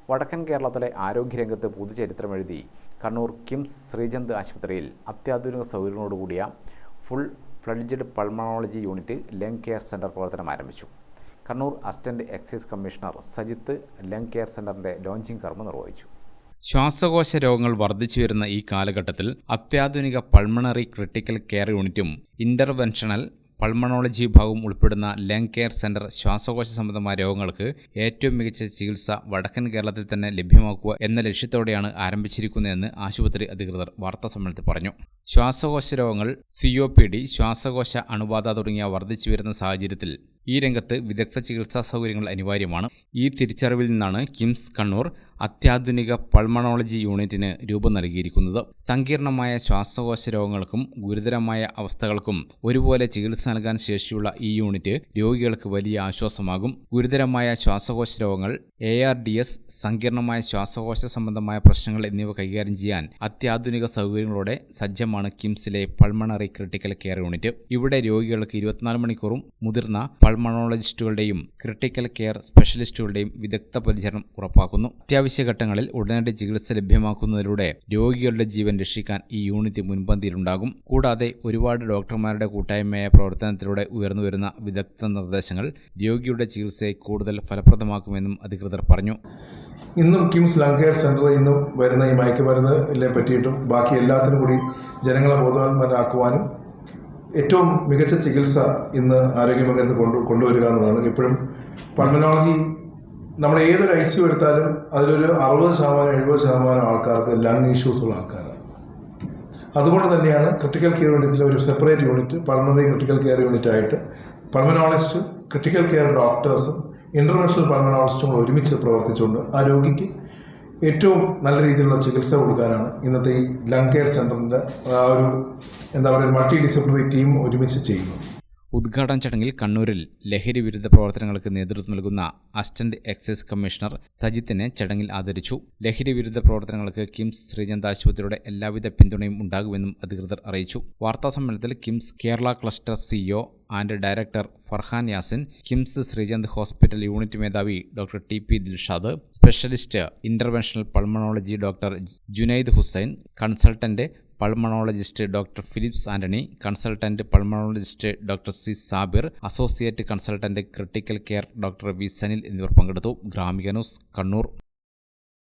വടക്കൻ കേരളത്തിലെ ആരോഗ്യരംഗത്ത് പുതുചരിത്രമെഴുതി കണ്ണൂർ കിംസ് ശ്രീചന്ദ് ആശുപത്രിയിൽ അത്യാധുനിക സൗകര്യങ്ങളോടുകൂടിയ full fledged pulmonology unit lung care centre പ്രവർത്തനം ആരംഭിച്ചു. Kannur assistant excise commissioner Sajith lung care സെൻ്ററിൻ്റെ ലോഞ്ചിംഗ് കർമ്മം നിർവഹിച്ചു. ശ്വാസകോശ രോഗങ്ങൾ വർദ്ധിച്ചുവരുന്ന ഈ കാലഘട്ടത്തിൽ അത്യാധുനിക പൾമണറി ക്രിട്ടിക്കൽ കെയർ യൂണിറ്റും ഇന്റർവെൻഷണൽ പൾമണോളജി വിഭാഗവും ഉൾപ്പെടുന്ന ലങ് കെയർ സെന്റർ ശ്വാസകോശ സംബന്ധമായ രോഗങ്ങൾക്ക് ഏറ്റവും മികച്ച ചികിത്സ വടക്കൻ കേരളത്തിൽ തന്നെ ലഭ്യമാക്കുക എന്ന ലക്ഷ്യത്തോടെയാണ് ആരംഭിച്ചിരിക്കുന്നതെന്ന് ആശുപത്രി അധികൃതർ വാർത്താസമ്മേളനത്തിൽ പറഞ്ഞു. ശ്വാസകോശ രോഗങ്ങൾ, COPD, ശ്വാസകോശ അണുബാധ തുടങ്ങിയ വർദ്ധിച്ചു വരുന്ന സാഹചര്യത്തിൽ ഈ രംഗത്ത് വിദഗ്ധ ചികിത്സാ സൗകര്യങ്ങൾ അനിവാര്യമാണ്. ഈ തിരിച്ചറിവിൽ നിന്നാണ് കിംസ് കണ്ണൂർ അത്യാധുനിക പൾമണോളജി യൂണിറ്റിന് രൂപം നൽകിയിരിക്കുന്നത്. സങ്കീർണമായ ശ്വാസകോശ രോഗങ്ങൾക്കും ഗുരുതരമായ അവസ്ഥകൾക്കും ഒരുപോലെ ചികിത്സ നൽകാൻ ശേഷിയുള്ള ഈ യൂണിറ്റ് രോഗികൾക്ക് വലിയ ആശ്വാസമാകും. ഗുരുതരമായ ശ്വാസകോശ രോഗങ്ങൾ, ARDS, സങ്കീർണമായ ശ്വാസകോശ സംബന്ധമായ പ്രശ്നങ്ങൾ എന്നിവ കൈകാര്യം ചെയ്യാൻ അത്യാധുനിക സൗകര്യങ്ങളോടെ സജ്ജമാണ് കിംസിലെ പൾമണറി ക്രിട്ടിക്കൽ കെയർ യൂണിറ്റ്. ഇവിടെ രോഗികൾക്ക് 24 മണിക്കൂറും മുതിർന്ന പൾമണോളജിസ്റ്റുകളുടെയും ക്രിട്ടിക്കൽ കെയർ സ്പെഷ്യലിസ്റ്റുകളുടെയും വിദഗ്ധ പരിചരണം ഉറപ്പാക്കുന്നു. അത്യാവശ്യ ഘട്ടങ്ങളിൽ ഉടനടി ചികിത്സ ലഭ്യമാക്കുന്നതിലൂടെ രോഗികളുടെ ജീവൻ രക്ഷിക്കാൻ ഈ യൂണിറ്റ് മുൻപന്തിയിലുണ്ടാകും. കൂടാതെ ഒരുപാട് ഡോക്ടർമാരുടെ കൂട്ടായ്മയായ പ്രവർത്തനത്തിലൂടെ ഉയർന്നുവരുന്ന വിദഗ്ധ നിർദ്ദേശങ്ങൾ രോഗിയുടെ ചികിത്സയെ കൂടുതൽ ഫലപ്രദമാക്കുമെന്നും അധികൃതർ പറഞ്ഞു. ഇന്നും കിംസ് ലങ് കെയർ സെൻ്റർ ഇന്നും വരുന്ന ഈ മയക്കുമരുന്നിനെ പറ്റിയിട്ടും ബാക്കി എല്ലാത്തിനും കൂടി ജനങ്ങളെ ബോധവാന്മാരാക്കുവാനും ഏറ്റവും മികച്ച ചികിത്സ ഇന്ന് ആരോഗ്യമേഖലയിൽ കൊണ്ടുവരിക എന്നുള്ളതാണ്. എപ്പോഴും പൾമനോളജി നമ്മൾ ഏതൊരു ICU എടുത്താലും അതിലൊരു 60-70% ആൾക്കാർക്ക് ലങ് ഇഷ്യൂസുള്ള ആൾക്കാരാണ്. അതുകൊണ്ട് തന്നെയാണ് ക്രിട്ടിക്കൽ കെയർ യൂണിറ്റിൽ ഒരു separate unit pulmonary critical care unit ആയിട്ട് പൾമനോളജിസ്റ്റ്, ക്രിട്ടിക്കൽ കെയർ ഡോക്ടേഴ്സും ഇന്റർവെൻഷണൽ പൾമനോളജിസ്റ്റും ഒരുമിച്ച് പ്രവർത്തിച്ചുകൊണ്ട് ആ രോഗിക്ക് ഏറ്റവും നല്ല രീതിയിലുള്ള ചികിത്സ കൊടുക്കാനാണ് ഇന്നത്തെ ഈ ലങ് കെയർ സെൻ്ററിൻ്റെ ആ ഒരു മൾട്ടി ഡിസിപ്ലിനറി ടീം ഒരുമിച്ച് ചെയ്യുന്നത്. ഉദ്ഘാടന ചടങ്ങിൽ കണ്ണൂരിൽ ലഹരി വിരുദ്ധ പ്രവർത്തനങ്ങൾക്ക് നേതൃത്വം നൽകുന്ന അസിസ്റ്റന്റ് എക്സൈസ് കമ്മീഷണർ സജിത്തിനെ ചടങ്ങിൽ ആദരിച്ചു. ലഹരി വിരുദ്ധ പ്രവർത്തനങ്ങൾക്ക് കിംസ് ശ്രീചന്ദ് ആശുപത്രിയുടെ എല്ലാവിധ പിന്തുണയും ഉണ്ടാകുമെന്നും അധികൃതർ അറിയിച്ചു. വാർത്താസമ്മേളനത്തിൽ KIMS Kerala cluster CEO and director Farhan Yasin, KIMS Sreechand hospital unit മേധാവി doctor TP Dilshad, specialist interventional pulmonology doctor Junaid Hussain, consultant pulmonologist doctor Philips Antony, consultant pulmonologist doctor C Sabir, associate consultant critical care doctor V Sanil എന്നിവർ പങ്കെടുത്തു. ഗ്രാമിക ന്യൂസ്, കണ്ണൂർ.